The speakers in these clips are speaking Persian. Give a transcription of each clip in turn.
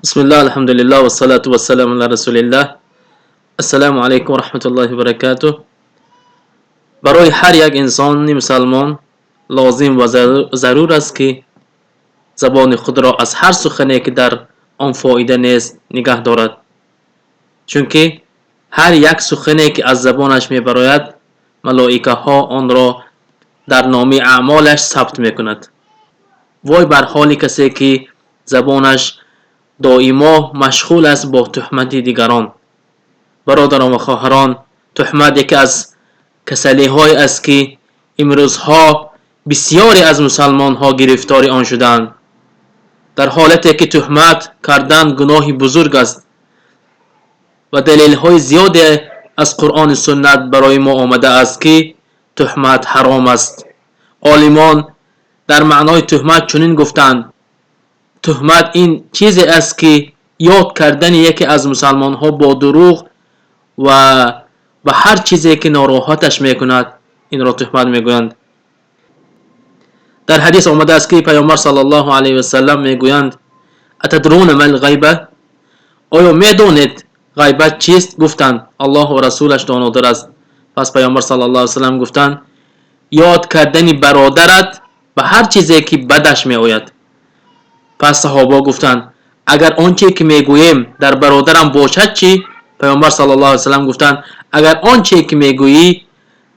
بسم الله الحمد لله والصلاة والسلام على رسول الله. السلام علیکم و رحمت الله و برکاته. برای هر یک انسان مسلمان لازم و ضرور است که زبان خود را از هر سخنی که در آن فایده نیست نگه دارد، چون که هر یک سخنی که از زبانش میبراید ملائکه ها آن را در نامه اعمالش ثبت میکند. وای بر حال کسی که زبانش دائما مشغول است با تهمت دیگران. برادران و خواهران، تهمت یکی از کسلی های است که امروزها بسیاری از مسلمان ها گرفتار آن شدند، در حالتی که تهمت کردن گناه بزرگ است و دلیل های زیادی از قرآن و سنت برای ما آمده است که تهمت حرام است. عالمان در معنای تهمت چنین گفتند: تهمت این چیزی است که یاد کردن یکی از مسلمان ها با دروغ و هر چیزی که ناراحتش میکند این را تهمت میگویند. در حدیث آمده است که پیامبر صلی الله علیه و سلم میگویند: اتدرون ما الغیبه؟ آیا میدانید غیبت چیست؟ گفتند الله و رسولش داناتر است. پس پیامبر صلی الله علیه و سلم گفتند: یاد کردن برادرت به هر چیزی که بدش میآید. پس صحابه گفتند: اگر آنچه که میگوییم در برادرم باشد چی؟ پیامبر صلی الله علیه و سلم گفتند: اگر آنچه که میگویی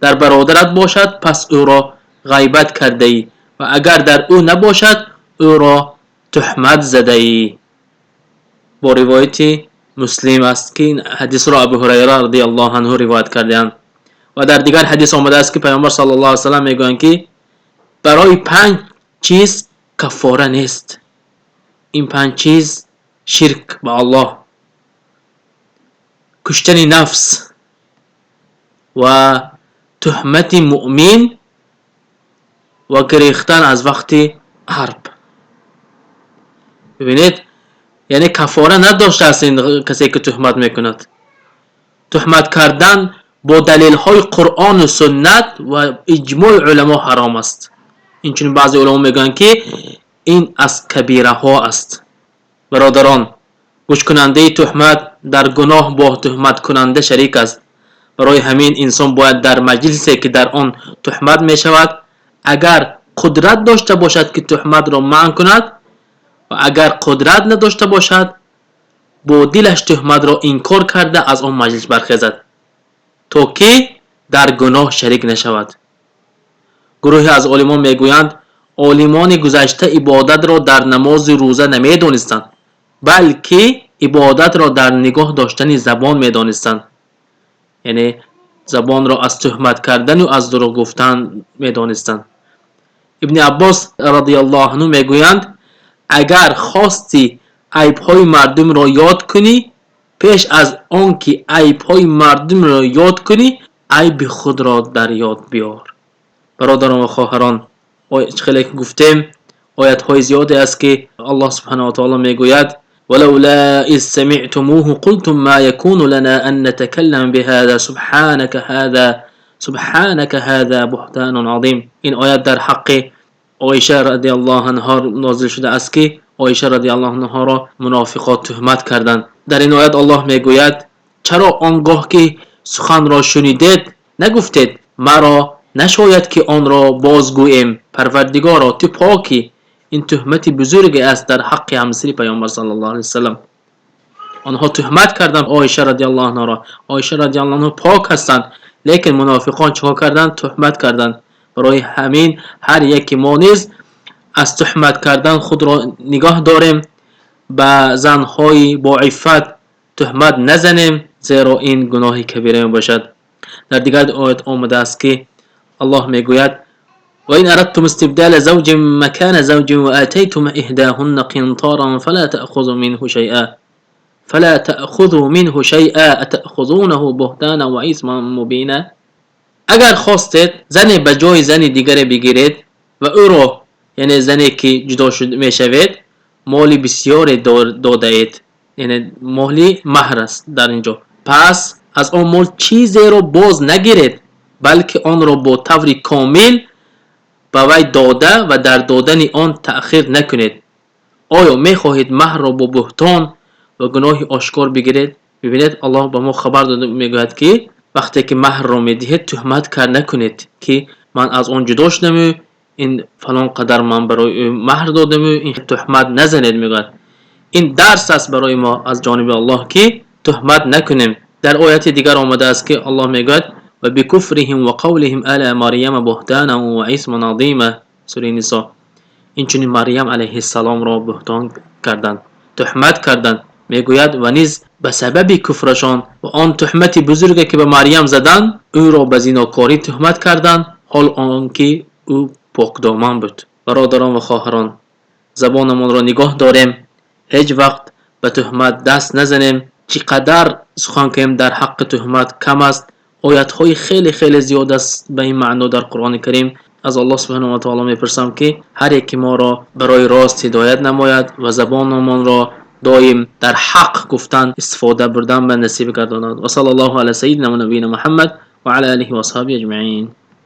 در برادرت باشد پس او را غیبت کرده ای و اگر در او نباشد او را تهمت زده ای. با روایت مسلم است که این حدیث را ابو هریره رضی الله عنه روایت کردند. و در دیگر حدیث آمده است که پیامبر صلی الله علیه و سلم میگویند که برای 5 چیز کفاره نیست. این 5 چیز: شرک به الله، کشتن نفس و تهمت مؤمن و گریختن از وقت حرب. ببینید، یعنی کفاره نداشته است این کسی که تهمت میکند. تهمت کردن با دلیل های قرآن و سنت و اجماع علما حرام است. این چون بعضی علما میگن که این از کبیره ها است. برادران، گوش کننده تهمت در گناه با تهمت کننده شریک است. برای همین انسان باید در مجلسی که در آن تهمت می شود اگر قدرت داشته باشد که تهمت را منع کند و اگر قدرت نداشته باشد با دلش تهمت را انکار کرده از آن مجلس برخیزد تا که در گناه شریک نشود. گروهی از عالمان میگویند عالمان گذشته عبادت را در نماز روزه نمیدانستند، بلکه عبادت را در نگاه داشتن زبان میدانستند. یعنی زبان را از تهمت کردن و از دروغ گفتن میدانستند. ابن عباس رضی الله عنه میگویند اگر خواستی عیب‌های مردم را یاد کنی، پیش از آنکه عیب‌های مردم را یاد کنی عیب خود را در یاد بیار. برادران و خواهران، خیلی گفتیم آیات‌های زیادی است که الله سبحانه و تعالی میگوید ولولا اذ سمعتموه قلتم ما يكون لنا ان نتكلم بهذا سبحانك هذا بهتان عظیم. این آیات در حق عایشه رضی الله عنها نازل شده است که عایشه رضی الله عنها را منافقات تهمت کردند. در این آیات الله میگوید چرا آنگاه که سخن را شنیدید نگفتید مرا نشاید که آن را بازگوییم؟ پروردگارا تو پاکی. این تهمت بزرگی است در حق همسری پیامبر صلی الله علیه وسلم. آنها تهمت کردند عایشه رضی الله عنها را. عایشه رضی الله عنها پاک هستند، لیکن منافقان چه کردند؟ تهمت کردند. برای همین هر یکی ما نیز از تهمت کردن خود را نگاه داریم، به زنهای با عفت تهمت نزنیم، زیرا این گناه کبیره باشد. در دیگر آیات آمده است که الله میگوید وَإِنْ أَرَدْتُمْ اسْتِبْدَالَ زَوْجٍ مَكَانَ زَوْجٍ وَآتَيْتُمْ إِحْدَاهُنَّ قِنْطَارًا فَلَا تَأْخُذُوا مِنْهُ شَيْئًا أَتَأْخُذُونَهُ بُهْتَانًا وَإِثْمًا مُبِينًا. اگر خواستید زنی به جای زنی دیگری بگیرید و او را، یعنی زنی که جدا شده میشوید، مالی بسیاری داده اید، یعنی مالی مهر است در اینجا، پس از آن مال چیزی را باز نگیرید، بلکه آن را با طور کامل به وی داده و در دادن آن تأخیر نکنید. آیا میخواهید مهر را با بهتان و گناه آشکار بگیرید؟ ببینید الله به ما خبر داده میگوید که وقتی که مهر را میدهید تهمت کار نکنید که من از اون جدا شدم، این فلان قدر من برای مهر دادم، این تهمت نزنید. میگوید این درس است برای ما از جانب الله که تهمت نکنیم. در آیت دیگر آمده است که الله میگوید و بکفرهم و قولهم علی مریم بهتانا و اسما عظیما. سوره نساء. این چنین مریم علیه السلام را بهتان کردند، تهمت کردند. میگوید و نیز به سبب کفرشان و آن تهمت بزرگی که به مریم زدند او را به زناکاری تهمت کردند، حال آنکه او پاکدامن بود. برادران و خواهران، زبانمان را نگاه داریم، هیچ وقت به تهمت دست نزنیم. چقدر سخن کنیم در حق تهمت کم است. آیات های خیلی خیلی زیاد است به این معنا در قرآن کریم. از الله سبحانه و تعالی میپرسم که هر یک ما را برای راست هدایت نماید و زبانمان را دائم در حق گفتن استفاده بردن به نصیب گرداند. و صلی الله علی سیدنا و نبینا محمد و علی آله و اصحابه اجمعین.